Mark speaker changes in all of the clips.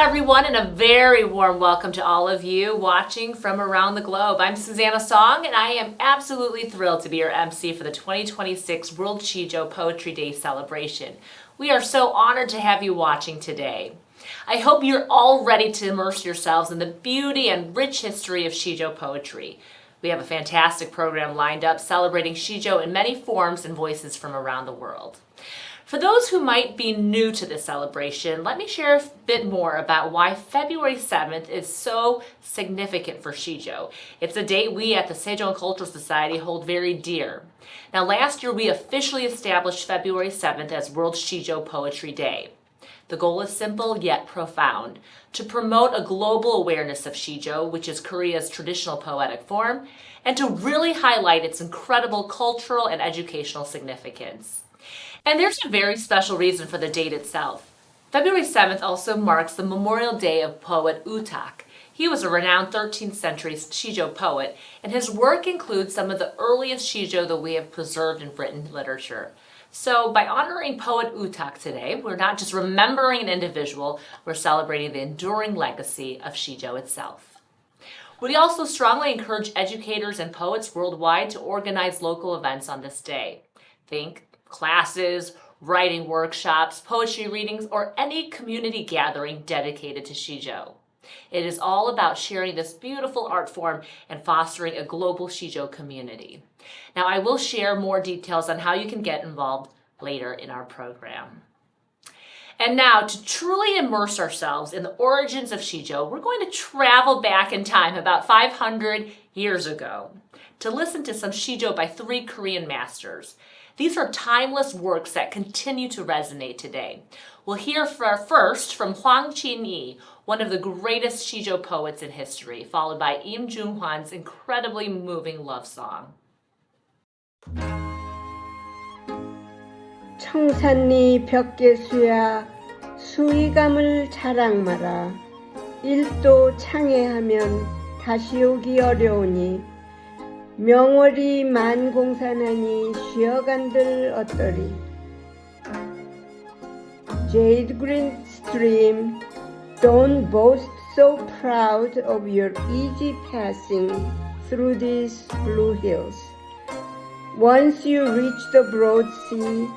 Speaker 1: everyone, and a very warm welcome to all of you watching from around the globe. I'm Susanna Song, and I am absolutely thrilled to be your MC for the 2026 World Sijo Poetry Day celebration. We are so honored to have you watching today. I hope you're all ready to immerse yourselves in the beauty and rich history of Sijo poetry. We have a fantastic program lined up celebrating Sijo in many forms and voices from around the world. For those who might be new to this celebration, let me share a bit more about why February 7th is so significant for Sijo. It's a date we at the Sejong Cultural Society hold very dear. Now, last year we officially established February 7th as World Sijo Poetry Day. The goal is simple yet profound: to promote a global awareness of Sijo, which is Korea's traditional poetic form, and to really highlight its incredible cultural and educational significance. And there's a very special reason for the date itself. February 7th also marks the Memorial Day of poet Utak. He was a renowned 13th century Sijo poet, and his work includes some of the earliest Sijo that we have preserved in written literature. So by honoring poet Utak today, we're not just remembering an individual, we're celebrating the enduring legacy of Sijo itself. We also strongly encourage educators and poets worldwide to organize local events on this day. Think classes, writing workshops, poetry readings, or any community gathering dedicated to Sijo. It is all about sharing this beautiful art form and fostering a global Sijo community. Now, I will share more details on how you can get involved later in our program. And now, to truly immerse ourselves in the origins of Sijo, we're going to travel back in time about 500 years ago to listen to some Sijo by 3 Korean masters. These are timeless works that continue to resonate today. We'll hear first from Hwang Chin-yi, one of the greatest Sijo poets in history, followed by Im Jung-hwan's incredibly moving love song.
Speaker 2: 청산리 벽계수야 수위감을 자랑 마라. 일도 창해하면 다시 오기 어려우니 명월이 만공산하니 쉬어간들 어떠리. Jade green stream, don't boast so proud of your easy passing through these blue hills. Once you reach the broad sea,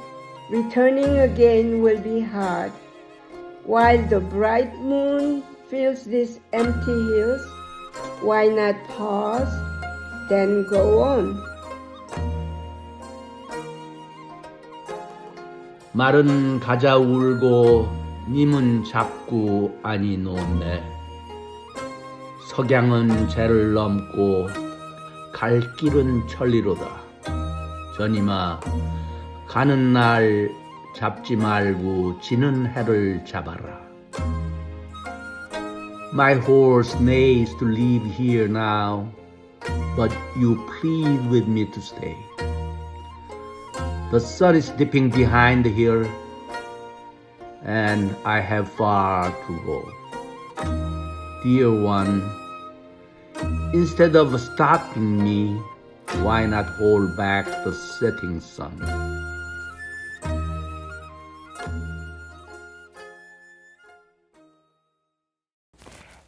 Speaker 2: returning again will be hard. While the bright moon fills these empty hills, why not pause? Then go on.
Speaker 3: 말은 가자 울고 님은 자꾸 아니 놓네. 석양은 재를 넘고 갈 길은 천리로다. 전임아 가는 날 잡지 말고 지는 해를 잡아라. My horse neighs to leave here now, but you plead with me to stay. The sun is dipping behind the hill, and I have far to go. Dear one, instead of stopping me, why not hold back the setting sun?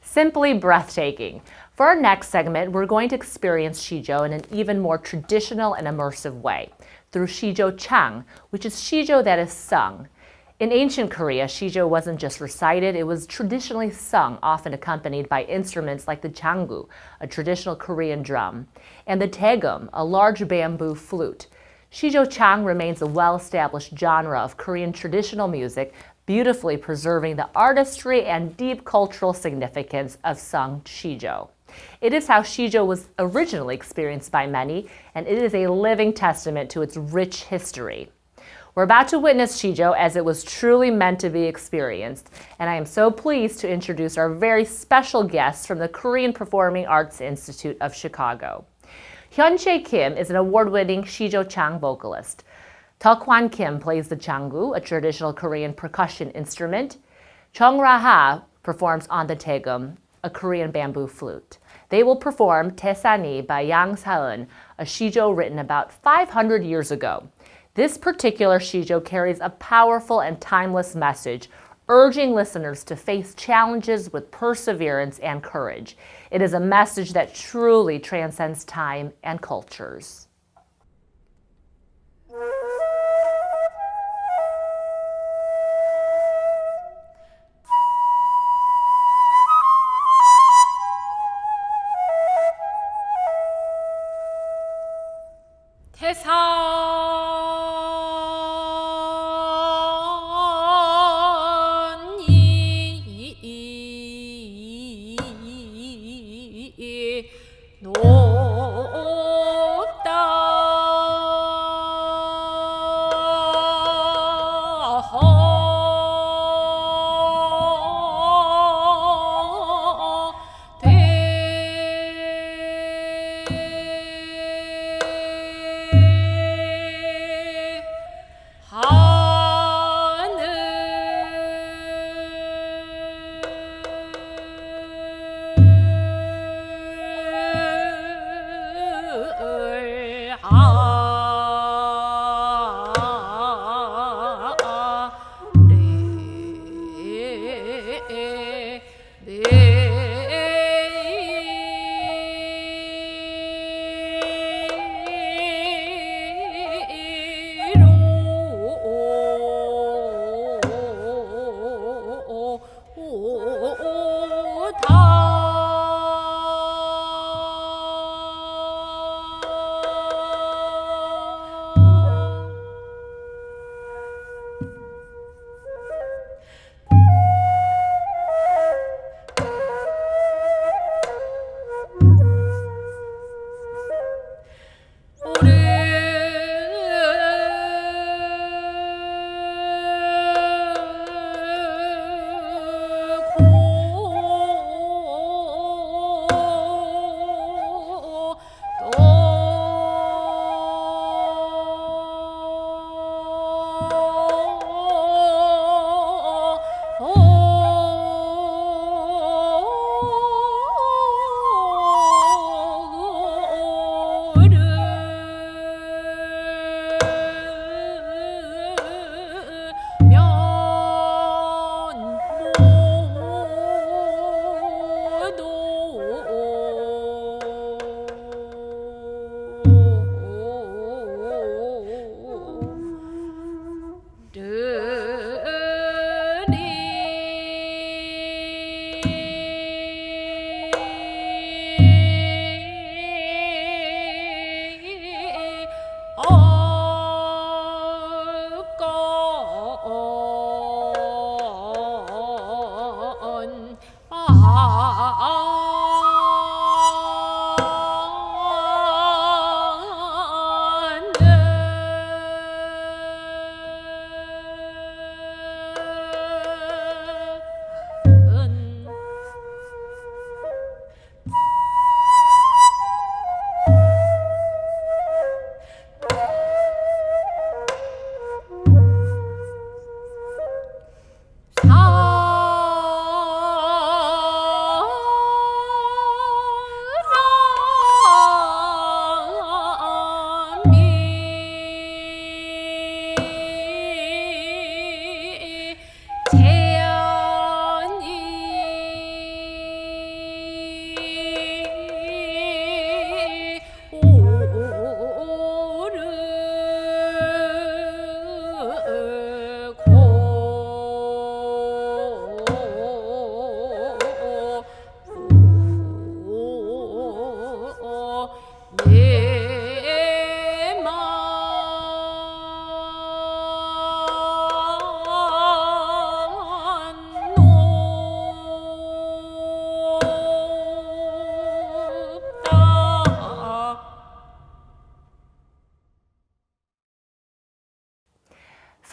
Speaker 1: Simply breathtaking. For our next segment, we're going to experience Sijo in an even more traditional and immersive way through Sijo Chang, which is Sijo that is sung. In ancient Korea, Sijo wasn't just recited, it was traditionally sung, often accompanied by instruments like the jangu, a traditional Korean drum, and the daegum, a large bamboo flute. Sijo Chang remains a well-established genre of Korean traditional music, beautifully preserving the artistry and deep cultural significance of sung Sijo. It is how Sijo was originally experienced by many, and it is a living testament to its rich history. We're about to witness Sijo as it was truly meant to be experienced, and I am so pleased to introduce our very special guests from the Korean Performing Arts Institute of Chicago. Hyun-chae Kim is an award-winning Sijo Chang vocalist. Teok-hwan Kim plays the jangu, a traditional Korean percussion instrument. Chung Ra-ha performs on the daegum, a Korean bamboo flute. They will perform Taesani by Yang Sa-eun, a Sijo written about 500 years ago. This particular Sijo carries a powerful and timeless message, urging listeners to face challenges with perseverance and courage. It is a message that truly transcends time and cultures.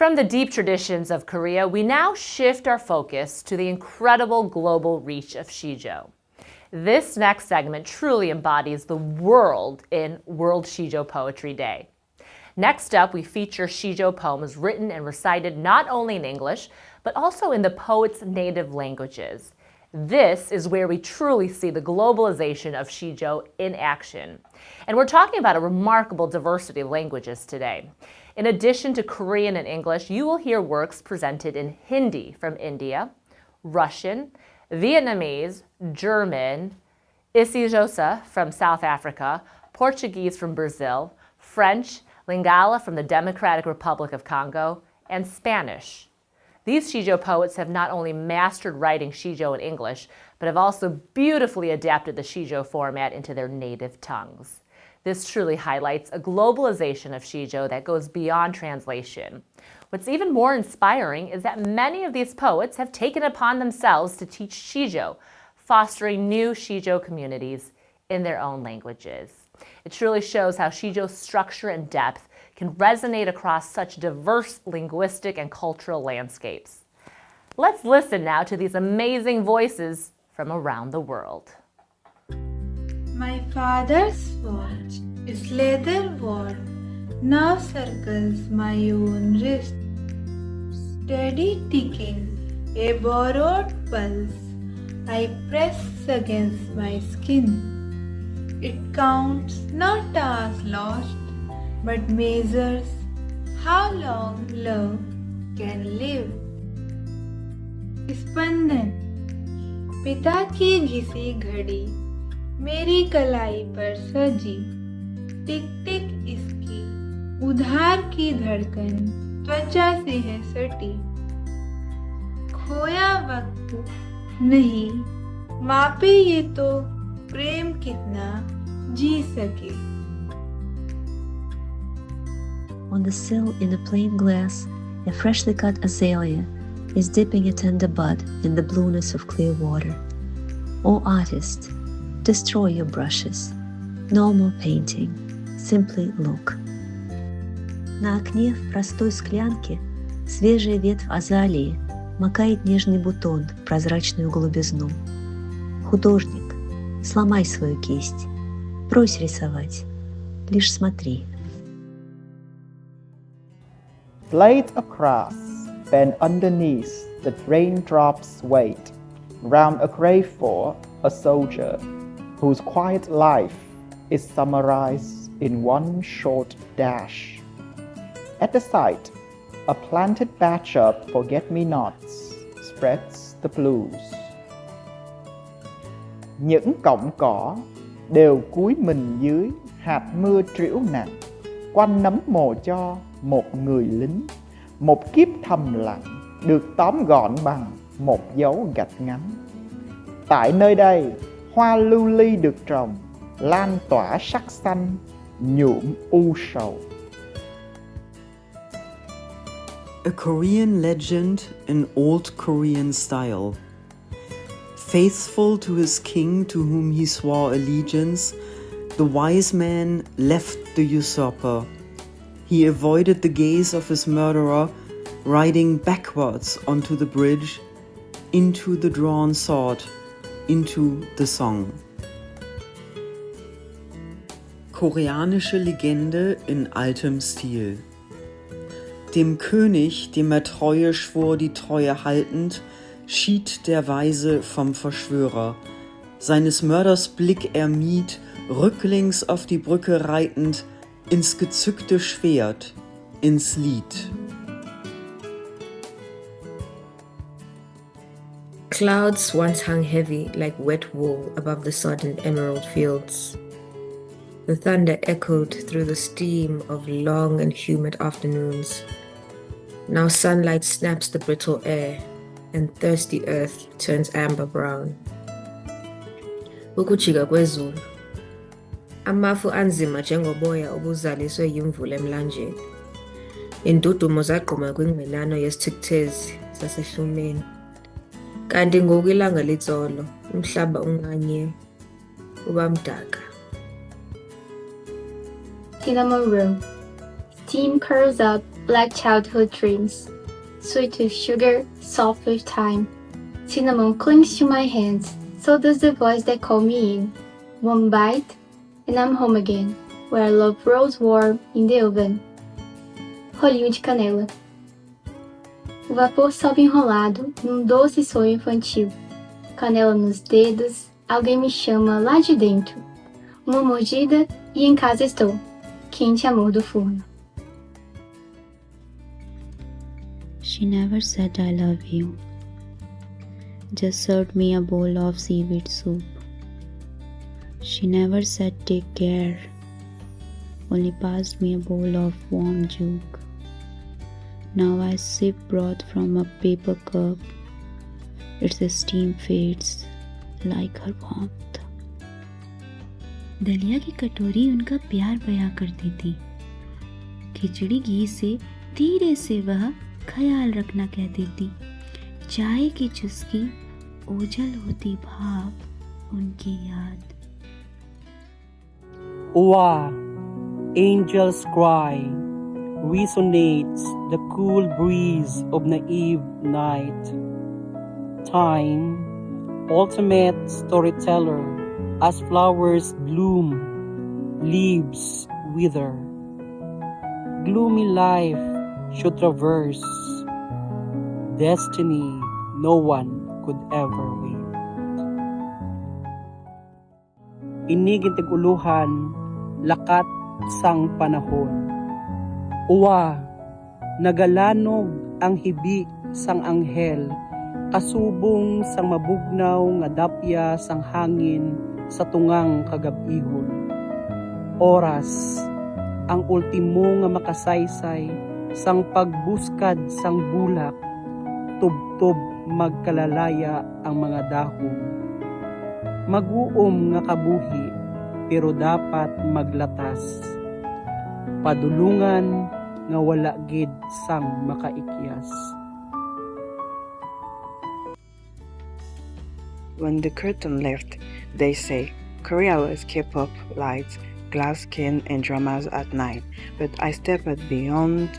Speaker 1: From the deep traditions of Korea, we now shift our focus to the incredible global reach of Sijo. This next segment truly embodies the world in World Sijo Poetry Day. Next up, we feature Sijo poems written and recited not only in English, but also in the poet's native languages. This is where we truly see the globalization of Sijo in action. And we're talking about a remarkable diversity of languages today. In addition to Korean and English, you will hear works presented in Hindi from India, Russian, Vietnamese, German, Isijosa from South Africa, Portuguese from Brazil, French, Lingala from the Democratic Republic of Congo, and Spanish. These Sijo poets have not only mastered writing Sijo in English, but have also beautifully adapted the Sijo format into their native tongues. This truly highlights a globalization of Sijo that goes beyond translation. What's even more inspiring is that many of these poets have taken upon themselves to teach Sijo, fostering new Sijo communities in their own languages. It truly shows how Sijo's structure and depth can resonate across such diverse linguistic and cultural landscapes. Let's listen now to these amazing voices from around the world.
Speaker 4: My father's watch is leather worn, now circles my own wrist. Steady ticking, a borrowed pulse, I press against my skin. It counts not hours lost, but measures how long love can live. स्पंदन, पिता की घिसी घड़ी मेरी कलाई पर सजी, टिक टिक इसकी उधार की धड़कन त्वचा से है सटी। खोया वक्त नहीं मापे ये तो प्रेम कितना जी सके।
Speaker 5: On the sill in a plain glass, a freshly cut azalea is dipping a tender bud in the blueness of clear water. O artist, destroy your brushes. No more painting. Simply look. На окне в простой склянке свежая ветвь азалии макает нежный бутон в прозрачную голубизну. Художник, сломай свою кисть. Брось рисовать. Лишь смотри.
Speaker 6: Blades of grass bend underneath the raindrop's weight, round a grave for a soldier whose quiet life is summarized in one short dash. At the site, a planted batch of forget-me-nots spreads the blues. Những cọng cỏ đều cúi mình dưới hạt mưa trĩu nặng, quanh nấm mồ cho một người lính, một kiếp thầm lặng được tóm gọn bằng một dấu gạch ngắn. Tại nơi đây, hoa lưu ly được trồng, lan tỏa sắc xanh, nhuộm u sầu.
Speaker 7: A Korean legend in old Korean style. Faithful to his king to whom he swore allegiance, the wise man left the usurper. He avoided the gaze of his murderer, riding backwards onto the bridge, into the drawn sword, into the song. Koreanische Legende in altem Stil. Dem König, dem Treue schwor, die Treue haltend, schied der Weise vom Verschwörer. Seines Mörders Blick er mied, rücklings auf die Brücke reitend, ins gezückte Schwert, ins Lied.
Speaker 8: Clouds once hung heavy like wet wool above the sodden emerald fields. The thunder echoed through the steam of long and humid afternoons. Now sunlight snaps the brittle air, and thirsty earth turns amber brown. Ukujika kwezulu. Amafu anzima njengoboya obuzaliswe yimvula emlanjeni. Indudumo zagquma kwingqinano yesithukuthezi sasehlumeni. Kanti ngoku ilanga litsolo, umhlaba unganye, uba mdaka.
Speaker 9: Cinnamon roll. Steam curls up like childhood dreams. Sweet with sugar, soft with time. Cinnamon clings to my hands, so does the voice that called me in. One bite, and I'm home again, where love rolls warm in the oven. Rolinho de canela. O vapor sobe enrolado num doce sonho infantil. canela nos dedos, alguém me chama lá de dentro. Uma mordida e em casa estou. Quente amor do forno.
Speaker 10: She never said I love you. Just served me a bowl of seaweed soup. She never said take care. Only passed me a bowl of warm juke. Now I sip broth from a paper cup. Its steam fades like her warmth. दलिया की कटोरी उनका प्यार बयां करती थी. खिचड़ी घी से धीरे से वह ख्याल रखना कहती थी. चाय की चुस्की ओझल होती भाप उनकी याद.
Speaker 11: Oa, angel's cry, resonates the cool breeze of naive night. Time, ultimate storyteller, as flowers bloom, leaves wither. Gloomy life should traverse, destiny no one could ever wait. Inigintag uluhan, lakat sang panahon. Uwa, nagalanog ang hibi sang anghel, kasubong sang mabugnaw nga dapya sang hangin sa tungang kagabihon. Oras, ang ultimo nga makasaysay sang pagbuskad sang bulak, tubtob magkalalaya ang mga dahon. Maguom nga kabuhi, pero dapat maglatas. Padulungan nga wala gid sang makaikyas.
Speaker 12: When the curtain left, they say, Korea was K-pop lights, glass skin and dramas at night. But I stepped beyond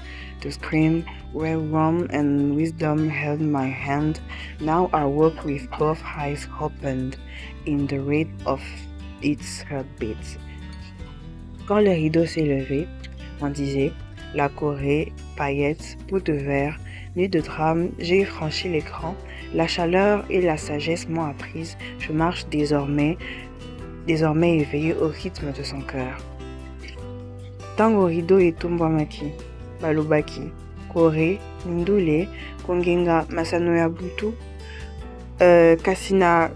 Speaker 12: the screen where warmth and wisdom held my hand. Now I walk with both eyes opened in the rate of its heartbeats. Quand le rideau s'est levé, on disait la Corée, paillettes, peau de verre, nuit de drame, j'ai franchi l'écran. La chaleur et la sagesse m'ont apprise. Je marche désormais éveillé au rythme de son cœur. Tango rideau et tumbamaki, balubaki, Corée, Ndule, Kongenga, Masanoya Butu, Kasina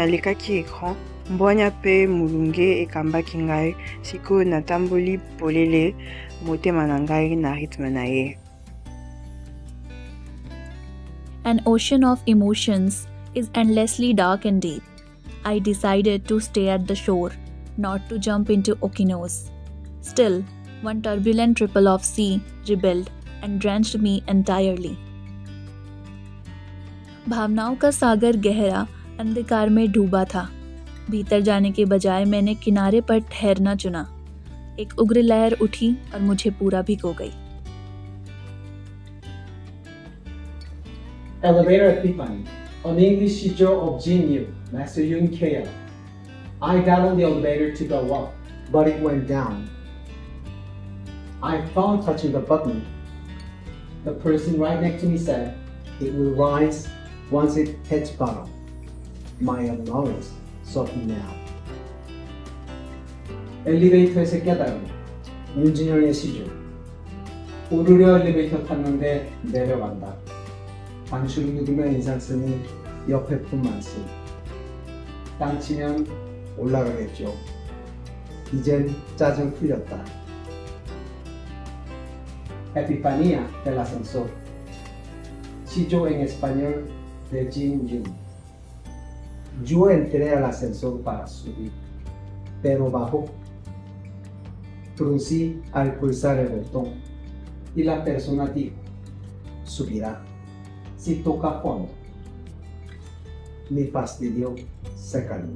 Speaker 12: lekaki écran, Mbwanya pe mulunge e kambaki ngai, siko natamboli polele, motema na ngai na rythme na ye.
Speaker 13: An ocean of emotions is endlessly dark and deep. I decided to stay at the shore, not to jump into Okinos. Still, one turbulent ripple of sea rebelled and drenched me entirely. भावनाओं का सागर गहरा अंधकार में डूबा था. भीतर जाने के बजाय मैंने किनारे पर ठहरना चुना. एक उग्र लहर उठी और मुझे पूरा भिगो गई.
Speaker 14: Elevator Epiphany, an English Sijo of Jinyu, Master Yun Kea. I got on the elevator to go up, but it went down. I found touching the button. The person right next to me said, it will rise once it hits bottom. My ignorance sought me out. 엘리베이터에서 깨달음, 윤진영의 시조. 오르려 엘리베이터 탔는데 내려간다. 단추를 누르면 인상 쓰니 옆에 품만 쓰. 땅 치면 올라가겠죠. 이젠 짜증 풀렸다. Epifanía del ascensor. Sijo en español de Jin Yun. Yo entré al ascensor para subir, pero bajó. Fruncí al pulsar el botón y la persona dijo, subirá. Si toca fondo. Me fastidió, se calmó.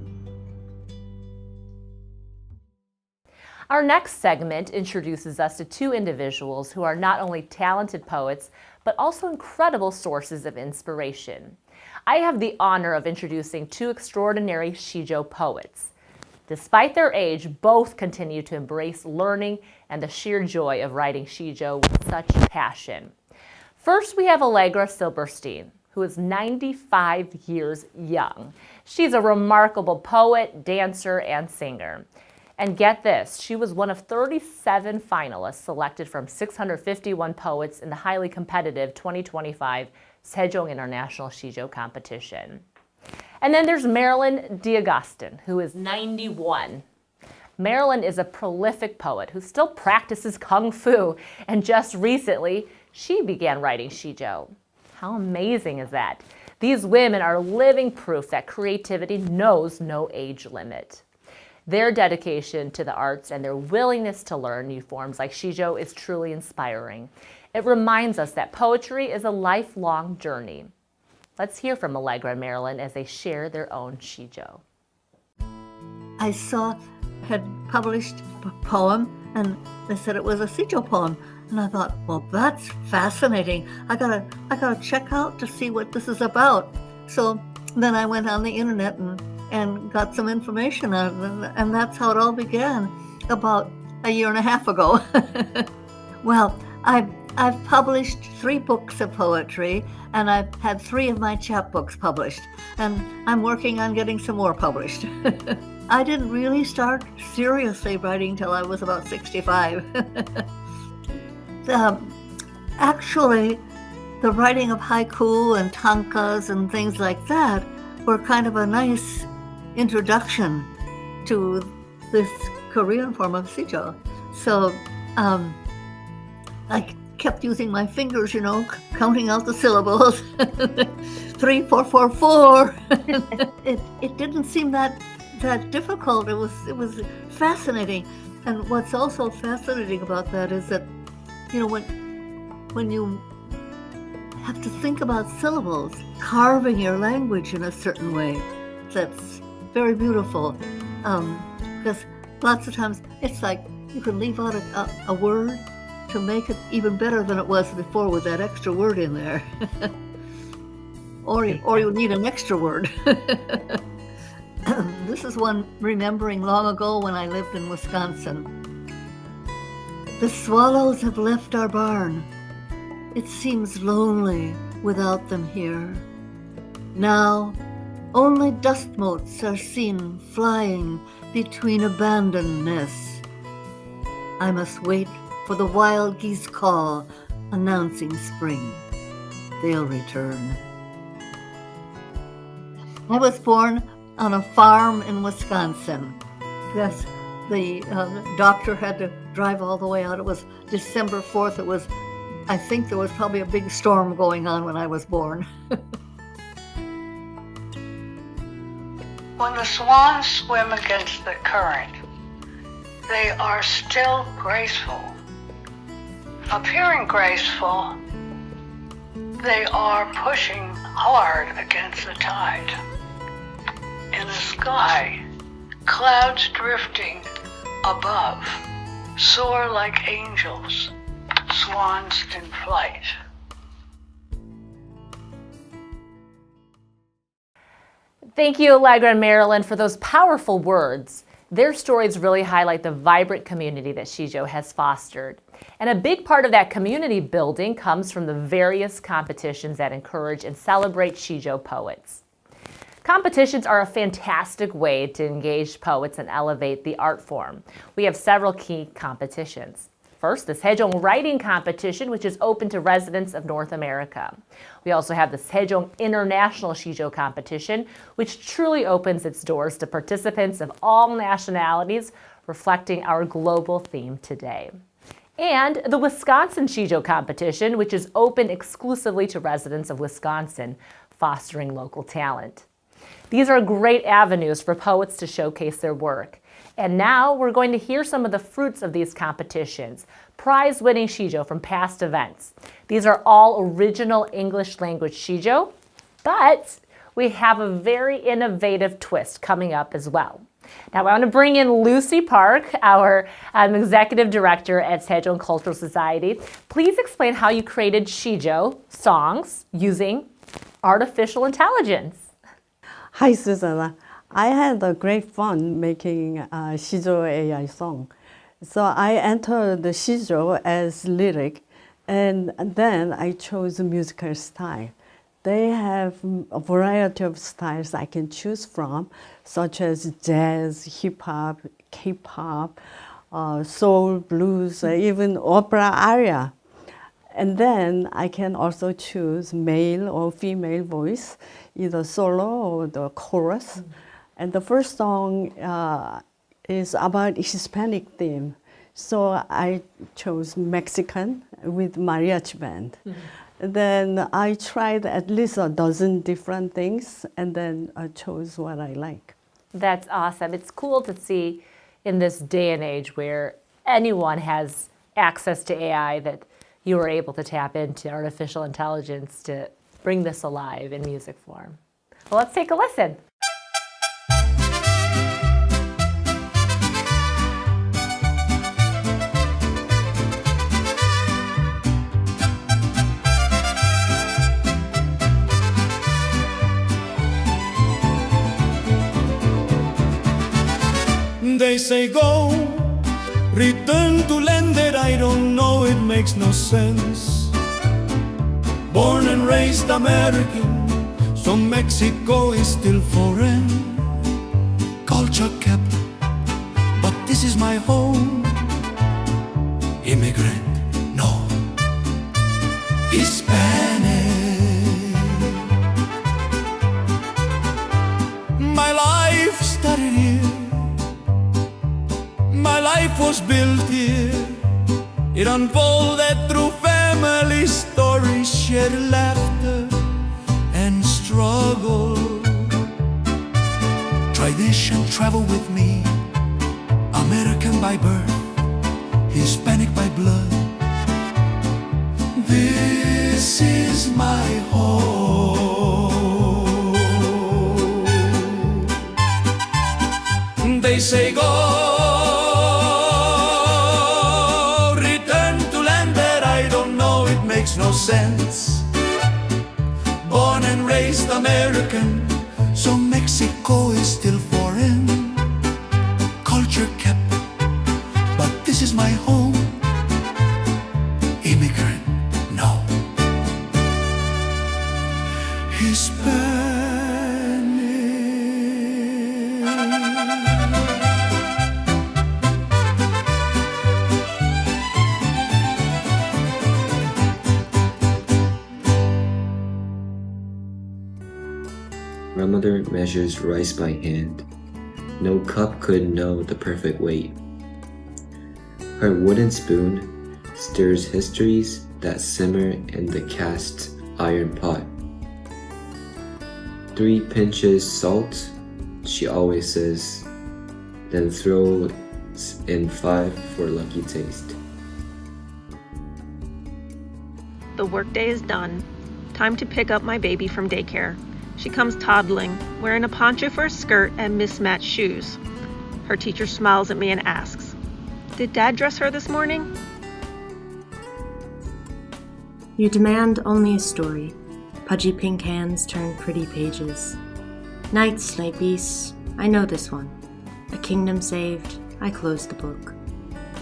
Speaker 1: Our next segment introduces us to two individuals who are not only talented poets, but also incredible sources of inspiration. I have the honor of introducing two extraordinary Sijo poets. Despite their age, both continue to embrace learning and the sheer joy of writing Sijo with such passion. First, we have Allegra Silberstein, who is 95 years young. She's a remarkable poet, dancer, and singer. And get this, she was one of 37 finalists selected from 651 poets in the highly competitive 2025 Sejong International Sijo competition. And then there's Marilyn D'Agustin, who is 91. Marilyn is a prolific poet who still practices Kung Fu, and just recently, she began writing Sijo. How amazing is that? These women are living proof that creativity knows no age limit. Their dedication to the arts and their willingness to learn new forms like Sijo is truly inspiring. It reminds us that poetry is a lifelong journey. Let's hear from Allegra and Marilyn as they share their own Sijo.
Speaker 15: I had published a poem, and they said it was a Sijo poem. And I thought, well, that's fascinating. I gotta check out to see what this is about. So then I went on the internet and got some information on it, and that's how it all began about a year and a half ago. Well, I've published 3 books of poetry, and I've had 3 of my chapbooks published, and I'm working on getting some more published. I didn't really start seriously writing till I was about 65. Actually, the writing of haiku and tankas and things like that were kind of a nice introduction to this Korean form of Sijo. So I kept using my fingers, counting out the syllables. 3, 4, 4, 4. It didn't seem that difficult. It was fascinating. And what's also fascinating about that is that, when you have to think about syllables, carving your language in a certain way, that's very beautiful. Because lots of times it's like you can leave out a word to make it even better than it was before with that extra word in there. or you need an extra word. This is one remembering long ago when I lived in Wisconsin. The swallows have left our barn. It seems lonely without them here. Now, only dust motes are seen flying between abandoned nests. I must wait for the wild geese call announcing spring. They'll return. I was born on a farm in Wisconsin. Yes, the doctor had to drive all the way out. It was December 4th. I think there was probably a big storm going on when I was born.
Speaker 16: When the swans swim against the current, they are still graceful. Appearing graceful, they are pushing hard against the tide. In the sky, clouds drifting above soar like angels, swans in flight.
Speaker 1: Thank you, Allegra and Marilyn, for those powerful words. Their stories really highlight the vibrant community that Sijo has fostered. And a big part of that community building comes from the various competitions that encourage and celebrate Sijo poets. Competitions are a fantastic way to engage poets and elevate the art form. We have several key competitions. First, the Sejong Writing Competition, which is open to residents of North America. We also have the Sejong International Sijo Competition, which truly opens its doors to participants of all nationalities, reflecting our global theme today. And the Wisconsin Sijo Competition, which is open exclusively to residents of Wisconsin, fostering local talent. These are great avenues for poets to showcase their work. And now we're going to hear some of the fruits of these competitions, prize-winning Sijo from past events. These are all original English language Sijo, but we have a very innovative twist coming up as well. Now I want to bring in Lucy Park, our Executive Director at Sejong Cultural Society. Please explain how you created Sijo songs using artificial intelligence.
Speaker 17: Hi, Susanna. I had a great fun making a Sijo AI song. So I entered the Sijo as lyric, and then I chose a musical style. They have a variety of styles I can choose from, such as jazz, hip-hop, K-pop, soul, blues, even opera aria. And then I can also choose male or female voice, either solo or the chorus. And the first song is about Hispanic theme. So I chose Mexican with mariachi band. Then I tried at least a dozen different things, and then I chose what I like.
Speaker 1: That's awesome. It's cool to see in this day and age where anyone has access to AI that you were able to tap into artificial intelligence to bring this alive in music form. Well, let's take a listen.
Speaker 18: They say go, return to land that I don't know, it makes no sense. Born and raised American, so Mexico is still foreign. Culture kept, but this is my home. Immigrant, no. Hispanic. My life started here. My life was built here. It unfolded through family stories, shared laughter and struggle. Try this and travel with me. American by birth, Hispanic by blood. This is my home. They say go, makes no sense. Born and raised American, so Mexico is still foreign. Culture kept, but this is my home. Immigrant, no. Hispanic.
Speaker 19: My mother measures rice by hand. No cup could know the perfect weight. Her wooden spoon stirs histories that simmer in the cast iron pot. 3 pinches salt, she always says, then throws in 5 for lucky taste.
Speaker 20: The workday is done. Time to pick up my baby from daycare. She comes toddling, wearing a poncho for a skirt and mismatched shoes. Her teacher smiles at me and asks, "Did Dad dress her this morning?"
Speaker 21: You demand only a story. Pudgy pink hands turn pretty pages. Nights, Sleepies, I know this one. A kingdom saved, I close the book.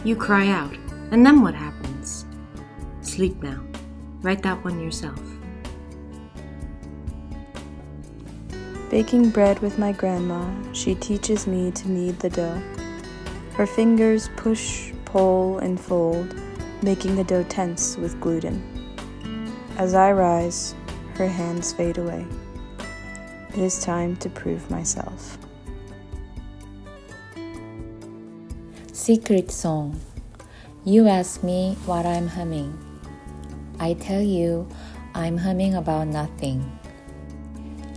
Speaker 21: You cry out, and then what happens? Sleep now. Write that one yourself.
Speaker 22: Baking bread with my grandma, she teaches me to knead the dough. Her fingers push, pull, and fold, making the dough tense with gluten. As I rise, her hands fade away. It is time to prove myself.
Speaker 23: Secret song. You ask me what I'm humming. I tell you I'm humming about nothing.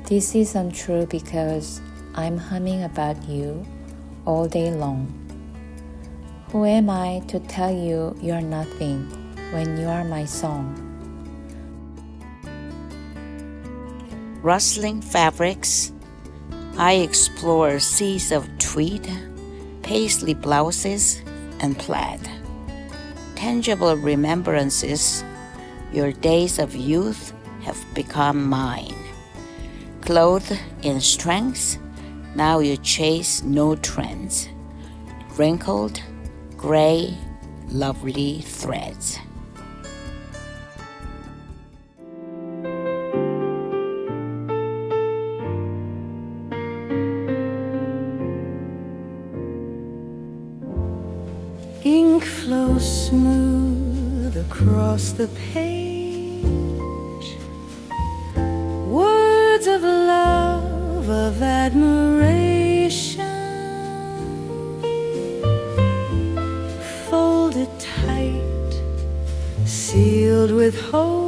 Speaker 23: This is untrue because I'm humming about you all day long. Who am I to tell you you're nothing when you are my song?
Speaker 24: Rustling fabrics, I explore seas of tweed, paisley blouses, and plaid. Tangible remembrances, your days of youth have become mine. Clothed in strength, now you chase no trends. Wrinkled, gray, lovely threads.
Speaker 2: smooth across the page. Words of love, of admiration, folded tight, sealed with hope,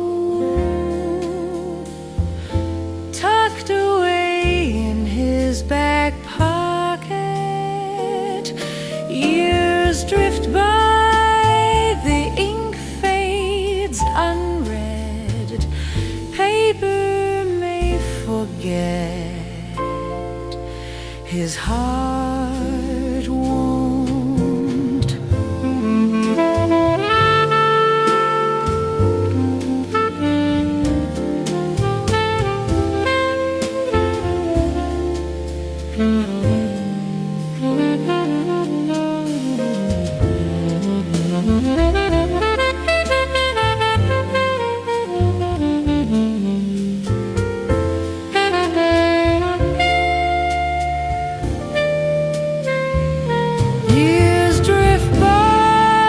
Speaker 2: tucked away in his back pocket. Years drift by, the ink fades unread. Paper may forget, his heart won't. Years drift by,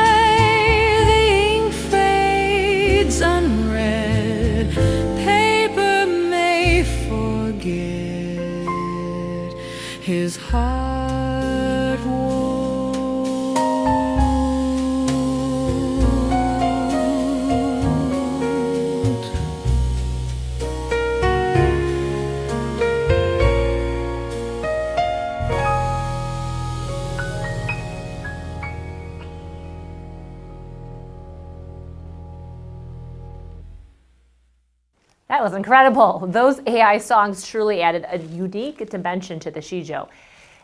Speaker 2: the ink fades unread. Paper may forget, his heart won't.
Speaker 1: That was incredible. Those AI songs truly added a unique dimension to the Sijo.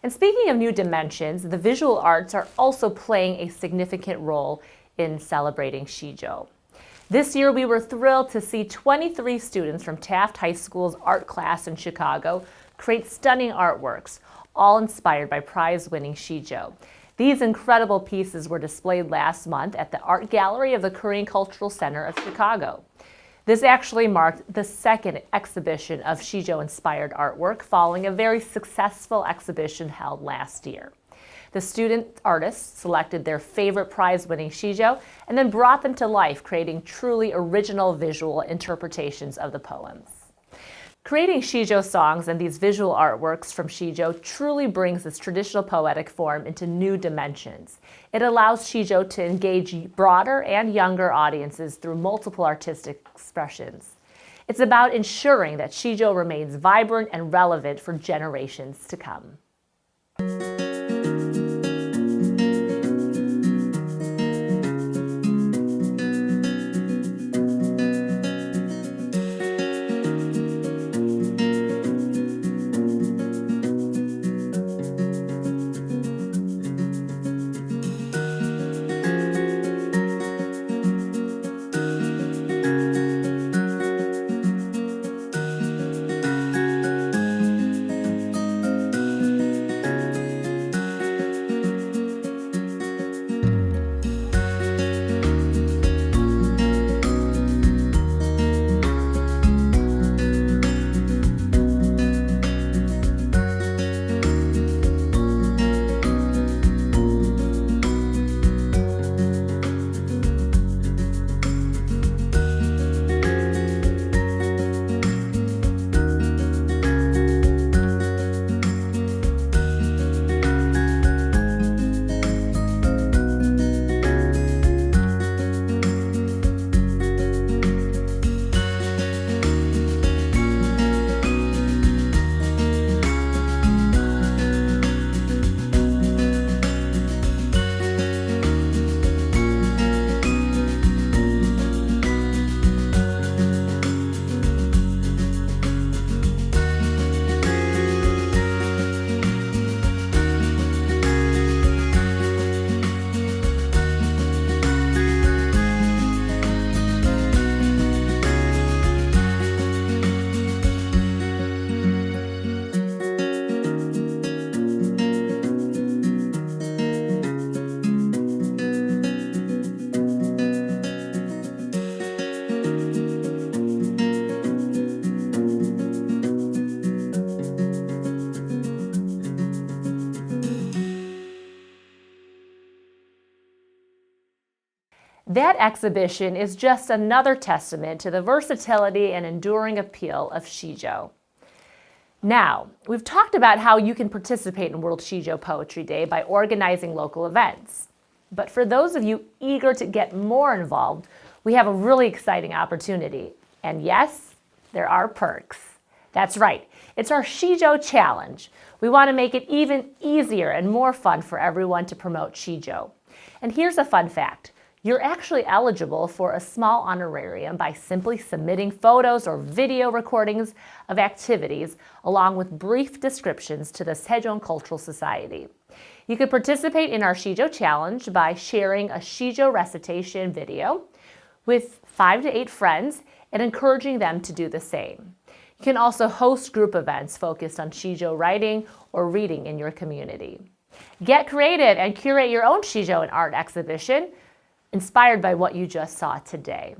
Speaker 1: And speaking of new dimensions, the visual arts are also playing a significant role in celebrating Sijo. This year, we were thrilled to see 23 students from Taft High School's art class in Chicago create stunning artworks, all inspired by prize-winning Sijo. These incredible pieces were displayed last month at the Art Gallery of the Korean Cultural Center of Chicago. This actually marked the second exhibition of Sijo-inspired artwork following a very successful exhibition held last year. The student artists selected their favorite prize-winning Sijo and then brought them to life, creating truly original visual interpretations of the poems. Creating Sijo songs and these visual artworks from Sijo truly brings this traditional poetic form into new dimensions. It allows Sijo to engage broader and younger audiences through multiple artistic expressions. It's about ensuring that Sijo remains vibrant and relevant for generations to come. That exhibition is just another testament to the versatility and enduring appeal of Sijo. Now, we've talked about how you can participate in World Sijo Poetry Day by organizing local events. But for those of you eager to get more involved, we have a really exciting opportunity. And yes, there are perks. That's right, it's our Sijo Challenge. We want to make it even easier and more fun for everyone to promote Sijo. And here's a fun fact. You're actually eligible for a small honorarium by simply submitting photos or video recordings of activities along with brief descriptions to the Sejong Cultural Society. You could participate in our Sijo Challenge by sharing a Sijo recitation video with 5 to 8 friends and encouraging them to do the same. You can also host group events focused on Sijo writing or reading in your community. Get creative and curate your own Sijo and art exhibition inspired by what you just saw today.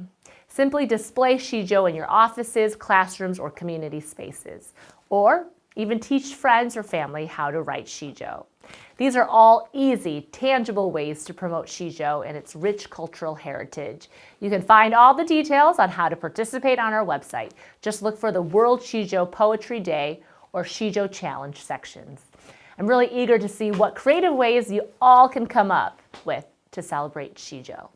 Speaker 1: Simply display Sijo in your offices, classrooms, or community spaces, or even teach friends or family how to write Sijo. These are all easy, tangible ways to promote Sijo and its rich cultural heritage. You can find all the details on how to participate on our website. Just look for the World Sijo Poetry Day or Sijo Challenge sections. I'm really eager to see what creative ways you all can come up with to celebrate Sijo.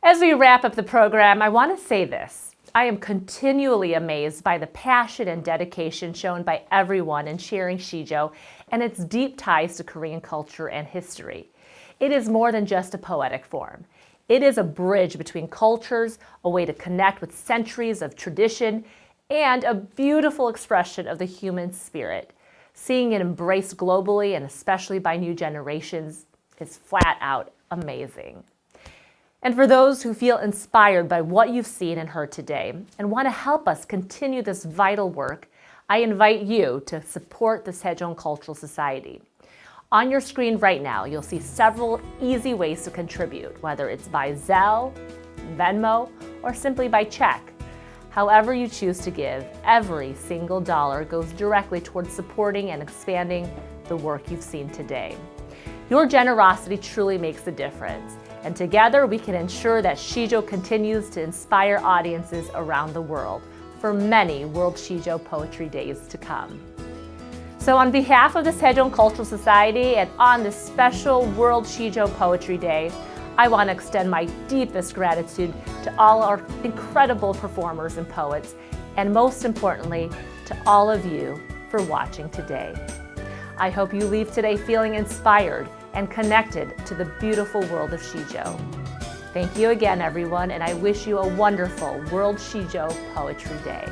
Speaker 1: As we wrap up the program, I want to say this. I am continually amazed by the passion and dedication shown by everyone in sharing Sijo and its deep ties to Korean culture and history. It is more than just a poetic form. It is a bridge between cultures, a way to connect with centuries of tradition, and a beautiful expression of the human spirit. Seeing it embraced globally and especially by new generations is flat out amazing. And for those who feel inspired by what you've seen and heard today and want to help us continue this vital work, I invite you to support the Sejong Cultural Society. On your screen right now, you'll see several easy ways to contribute, whether it's by Zelle, Venmo, or simply by check. However you choose to give, every single dollar goes directly towards supporting and expanding the work you've seen today. Your generosity truly makes a difference, and together we can ensure that Sijo continues to inspire audiences around the world for many World Sijo Poetry Days to come. So on behalf of the Sejong Cultural Society and on this special World Sijo Poetry Day, I want to extend my deepest gratitude to all our incredible performers and poets, and most importantly, to all of you for watching today. I hope you leave today feeling inspired and connected to the beautiful world of Sijo. Thank you again, everyone, and I wish you a wonderful World Sijo Poetry Day.